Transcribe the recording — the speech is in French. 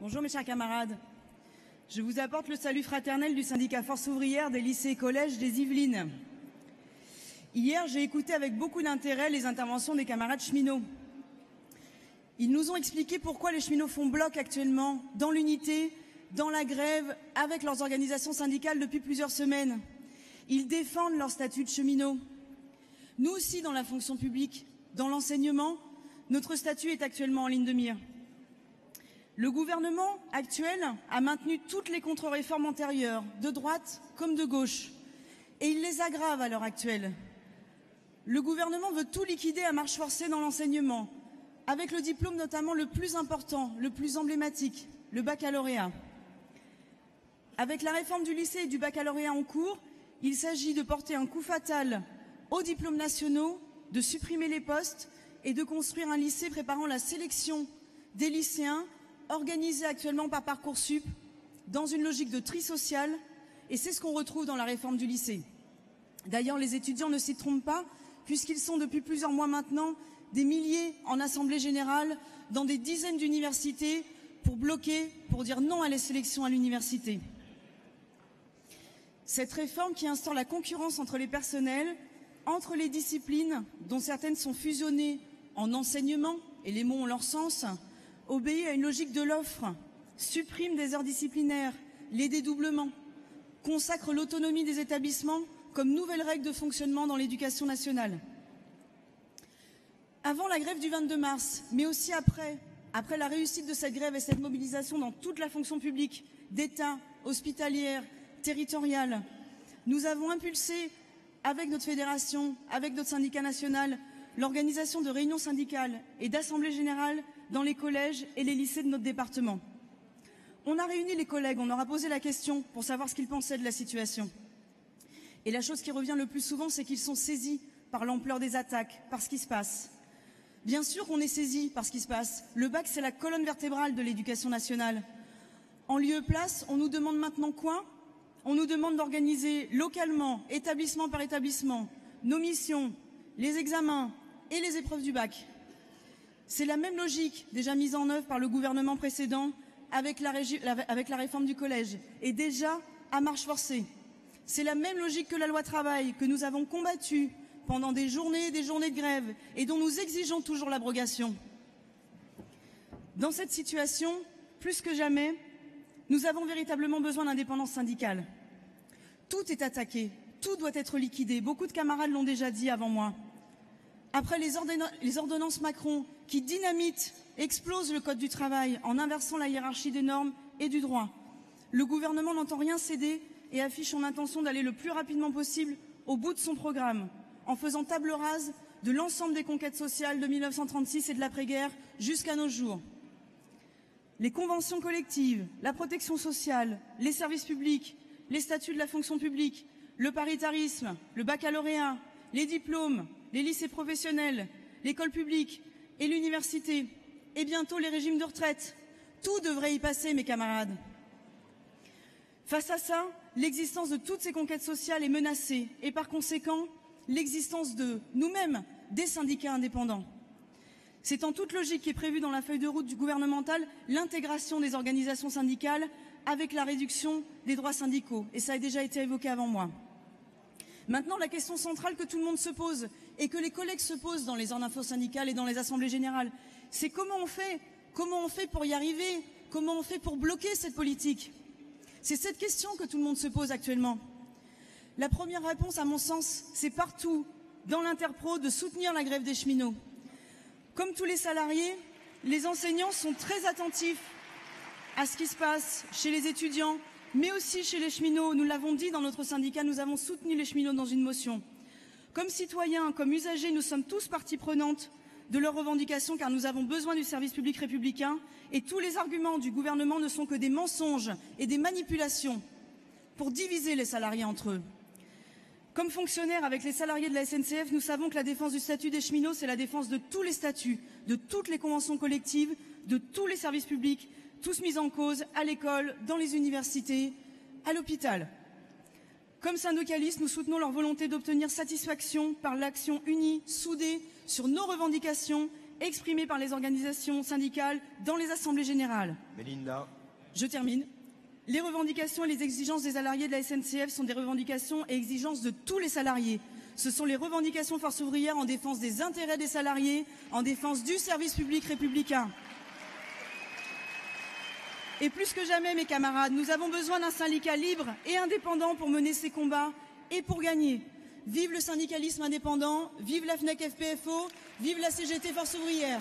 Bonjour mes chers camarades. Je vous apporte le salut fraternel du syndicat Force ouvrière des lycées et collèges des Yvelines. Hier, j'ai écouté avec beaucoup d'intérêt les interventions des camarades cheminots. Ils nous ont expliqué pourquoi les cheminots font bloc actuellement dans l'unité, dans la grève, avec leurs organisations syndicales depuis plusieurs semaines. Ils défendent leur statut de cheminot. Nous aussi, dans la fonction publique, dans l'enseignement, notre statut est actuellement en ligne de mire. Le gouvernement actuel a maintenu toutes les contre-réformes antérieures, de droite comme de gauche, et il les aggrave à l'heure actuelle. Le gouvernement veut tout liquider à marche forcée dans l'enseignement, avec le diplôme notamment le plus important, le plus emblématique, le baccalauréat. Avec la réforme du lycée et du baccalauréat en cours, il s'agit de porter un coup fatal aux diplômes nationaux, de supprimer les postes et de construire un lycée préparant la sélection des lycéens organisé actuellement par Parcoursup dans une logique de tri social, et c'est ce qu'on retrouve dans la réforme du lycée. D'ailleurs, les étudiants ne s'y trompent pas, puisqu'ils sont depuis plusieurs mois maintenant des milliers en assemblée générale dans des dizaines d'universités pour bloquer, pour dire non à la sélection à l'université. Cette réforme qui instaure la concurrence entre les personnels, entre les disciplines, dont certaines sont fusionnées en enseignement, et les mots ont leur sens, obéit à une logique de l'offre, supprime des heures disciplinaires, les dédoublements, consacre l'autonomie des établissements comme nouvelle règle de fonctionnement dans l'éducation nationale. Avant la grève du 22 mars, mais aussi après la réussite de cette grève et cette mobilisation dans toute la fonction publique, d'État, hospitalière, territoriale, nous avons impulsé, avec notre fédération, avec notre syndicat national, l'organisation de réunions syndicales et d'assemblées générales dans les collèges et les lycées de notre département. On a réuni les collègues, on leur a posé la question pour savoir ce qu'ils pensaient de la situation. Et la chose qui revient le plus souvent, c'est qu'ils sont saisis par l'ampleur des attaques, par ce qui se passe. Bien sûr qu'on est saisis par ce qui se passe. Le bac, c'est la colonne vertébrale de l'éducation nationale. En lieu et place, on nous demande maintenant quoi? On nous demande d'organiser localement, établissement par établissement, nos missions, les examens et les épreuves du bac. C'est la même logique déjà mise en œuvre par le gouvernement précédent avec la réforme du collège et déjà à marche forcée. C'est la même logique que la loi travail que nous avons combattue pendant des journées et des journées de grève et dont nous exigeons toujours l'abrogation. Dans cette situation, plus que jamais, nous avons véritablement besoin d'indépendance syndicale. Tout est attaqué, tout doit être liquidé. Beaucoup de camarades l'ont déjà dit avant moi. Après les ordonnances Macron qui dynamitent, explosent le code du travail en inversant la hiérarchie des normes et du droit, le gouvernement n'entend rien céder et affiche son intention d'aller le plus rapidement possible au bout de son programme, en faisant table rase de l'ensemble des conquêtes sociales de 1936 et de l'après-guerre jusqu'à nos jours. Les conventions collectives, la protection sociale, les services publics, les statuts de la fonction publique, le paritarisme, le baccalauréat, les diplômes, les lycées professionnels, l'école publique et l'université, et bientôt les régimes de retraite. Tout devrait y passer, mes camarades. Face à ça, l'existence de toutes ces conquêtes sociales est menacée et par conséquent, l'existence de nous-mêmes, des syndicats indépendants. C'est en toute logique qui est prévue dans la feuille de route du gouvernemental l'intégration des organisations syndicales avec la réduction des droits syndicaux. Et ça a déjà été évoqué avant moi. Maintenant, la question centrale que tout le monde se pose et que les collègues se posent dans les heures d'info syndicales et dans les assemblées générales, c'est comment on fait? Comment on fait pour y arriver? Comment on fait pour bloquer cette politique? C'est cette question que tout le monde se pose actuellement. La première réponse, à mon sens, c'est partout, dans l'interpro, de soutenir la grève des cheminots. Comme tous les salariés, les enseignants sont très attentifs à ce qui se passe chez les étudiants, mais aussi chez les cheminots. Nous l'avons dit dans notre syndicat, nous avons soutenu les cheminots dans une motion. Comme citoyens, comme usagers, nous sommes tous partie prenante de leurs revendications car nous avons besoin du service public républicain et tous les arguments du gouvernement ne sont que des mensonges et des manipulations pour diviser les salariés entre eux. Comme fonctionnaires avec les salariés de la SNCF, nous savons que la défense du statut des cheminots, c'est la défense de tous les statuts, de toutes les conventions collectives, de tous les services publics, tous mis en cause à l'école, dans les universités, à l'hôpital. Comme syndicalistes, nous soutenons leur volonté d'obtenir satisfaction par l'action unie, soudée, sur nos revendications exprimées par les organisations syndicales dans les assemblées générales. Melinda. Je termine. Les revendications et les exigences des salariés de la SNCF sont des revendications et exigences de tous les salariés. Ce sont les revendications Force ouvrière en défense des intérêts des salariés, en défense du service public républicain. Et plus que jamais, mes camarades, nous avons besoin d'un syndicat libre et indépendant pour mener ces combats et pour gagner. Vive le syndicalisme indépendant, vive la FNEC FPFO, vive la CGT Force ouvrière.